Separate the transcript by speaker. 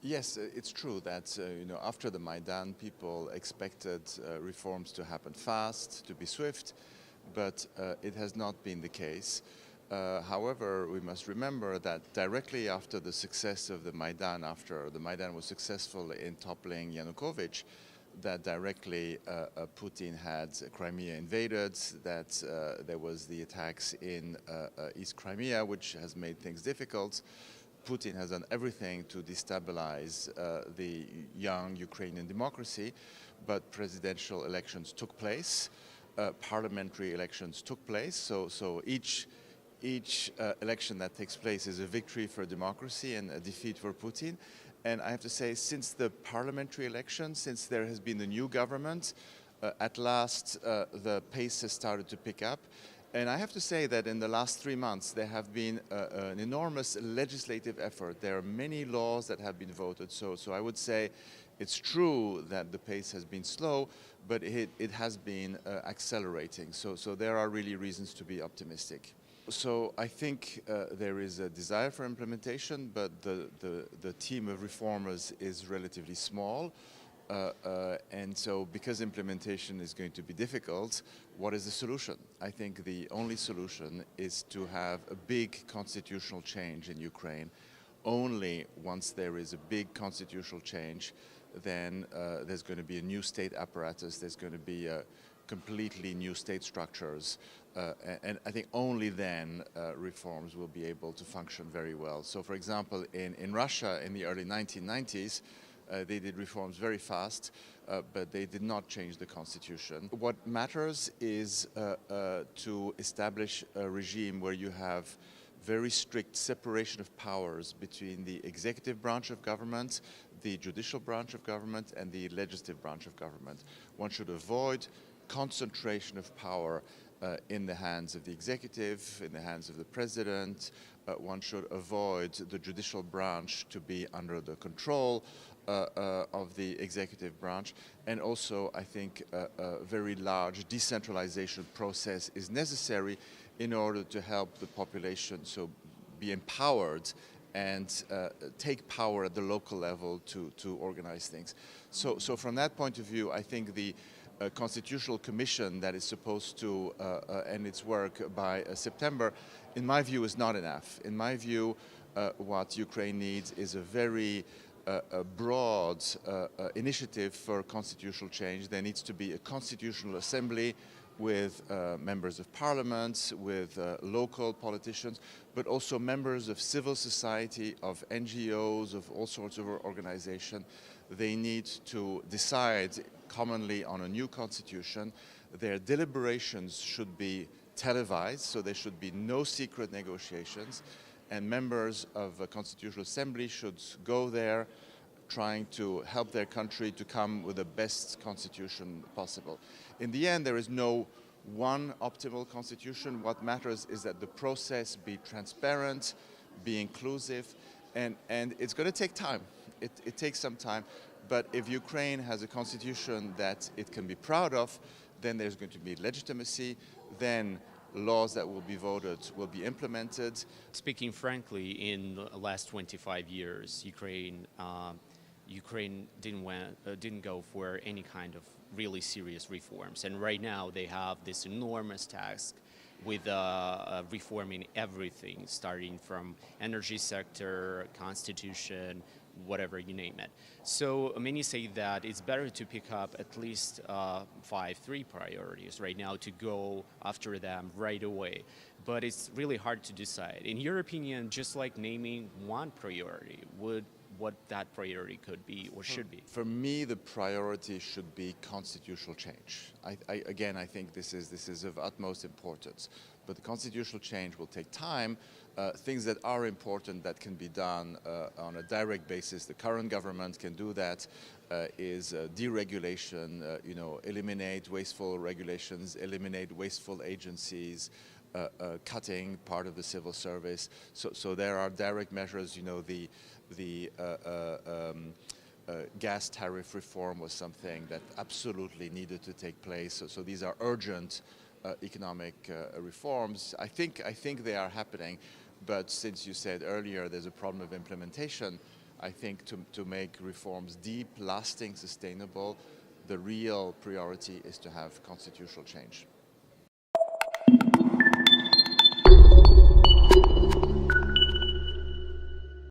Speaker 1: Yes, it's true that after the Maidan, people expected reforms to happen fast, to be swift, but it has not been the case. However, we must remember that directly after the success of the Maidan, after the Maidan was successful in toppling Yanukovych, that directly Putin had Crimea invaded, that there was the attacks in East Crimea, which has made things difficult. Putin has done everything to destabilize the young Ukrainian democracy, but presidential elections took place, parliamentary elections took place, so each election that takes place is a victory for democracy and a defeat for Putin. And I have to say, since the parliamentary election, since there has been a new government, at last the pace has started to pick up. And I have to say that in the last 3 months, there have been an enormous legislative effort. There are many laws that have been voted. So I would say it's true that the pace has been slow, but it has been accelerating. So there are really reasons to be optimistic. So I think there is a desire for implementation, but the team of reformers is relatively small. And so because implementation is going to be difficult, what is the solution? I think the only solution is to have a big constitutional change in Ukraine. Only once there is a big constitutional change, then there's going to be a new state apparatus, there's going to be completely new state structures, and I think only then reforms will be able to function very well. So for example, in Russia in the early 1990s, they did reforms very fast, but they did not change the constitution. What matters is to establish a regime where you have very strict separation of powers between the executive branch of government, the judicial branch of government, and the legislative branch of government. One should avoid concentration of power in the hands of the executive, in the hands of the president. One should avoid the judicial branch to be under the control of the executive branch. And also, I think a very large decentralization process is necessary in order to help the population be empowered and take power at the local level to organize things. So from that point of view, I think the Constitutional Commission that is supposed to end its work by September, in my view, is not enough. In my view, what Ukraine needs is a very broad initiative for constitutional change. There needs to be a constitutional assembly with members of parliament, with local politicians, but also members of civil society, of NGOs, of all sorts of organizations. They need to decide commonly on a new constitution. Their deliberations should be televised, so there should be no secret negotiations, and members of a constitutional assembly should go there trying to help their country to come with the best constitution possible. In the end, there is no one optimal constitution. What matters is that the process be transparent, be inclusive, and it's going to take time. It takes some time, but if Ukraine has a constitution that it can be proud of, then there's going to be legitimacy, then laws that will be voted will be implemented.
Speaker 2: Speaking frankly, in the last 25 years, Ukraine didn't go for any kind of really serious reforms, and right now they have this enormous task with reforming everything, starting from energy sector, constitution, whatever you name it. So many say that it's better to pick up at least 3 priorities right now to go after them right away. But it's really hard to decide. In your opinion, just like naming one priority, what that priority could be or should be?
Speaker 1: For me, the priority should be constitutional change. I think this is of utmost importance. But the constitutional change will take time. Things that are important that can be done on a direct basis, the current government can do that, is deregulation, eliminate wasteful regulations, eliminate wasteful agencies, cutting part of the civil service. So there are direct measures, the gas tariff reform was something that absolutely needed to take place. So these are urgent economic reforms. I think they are happening, but since you said earlier there's a problem of implementation, I think to make reforms deep, lasting, sustainable, the real priority is to have constitutional change.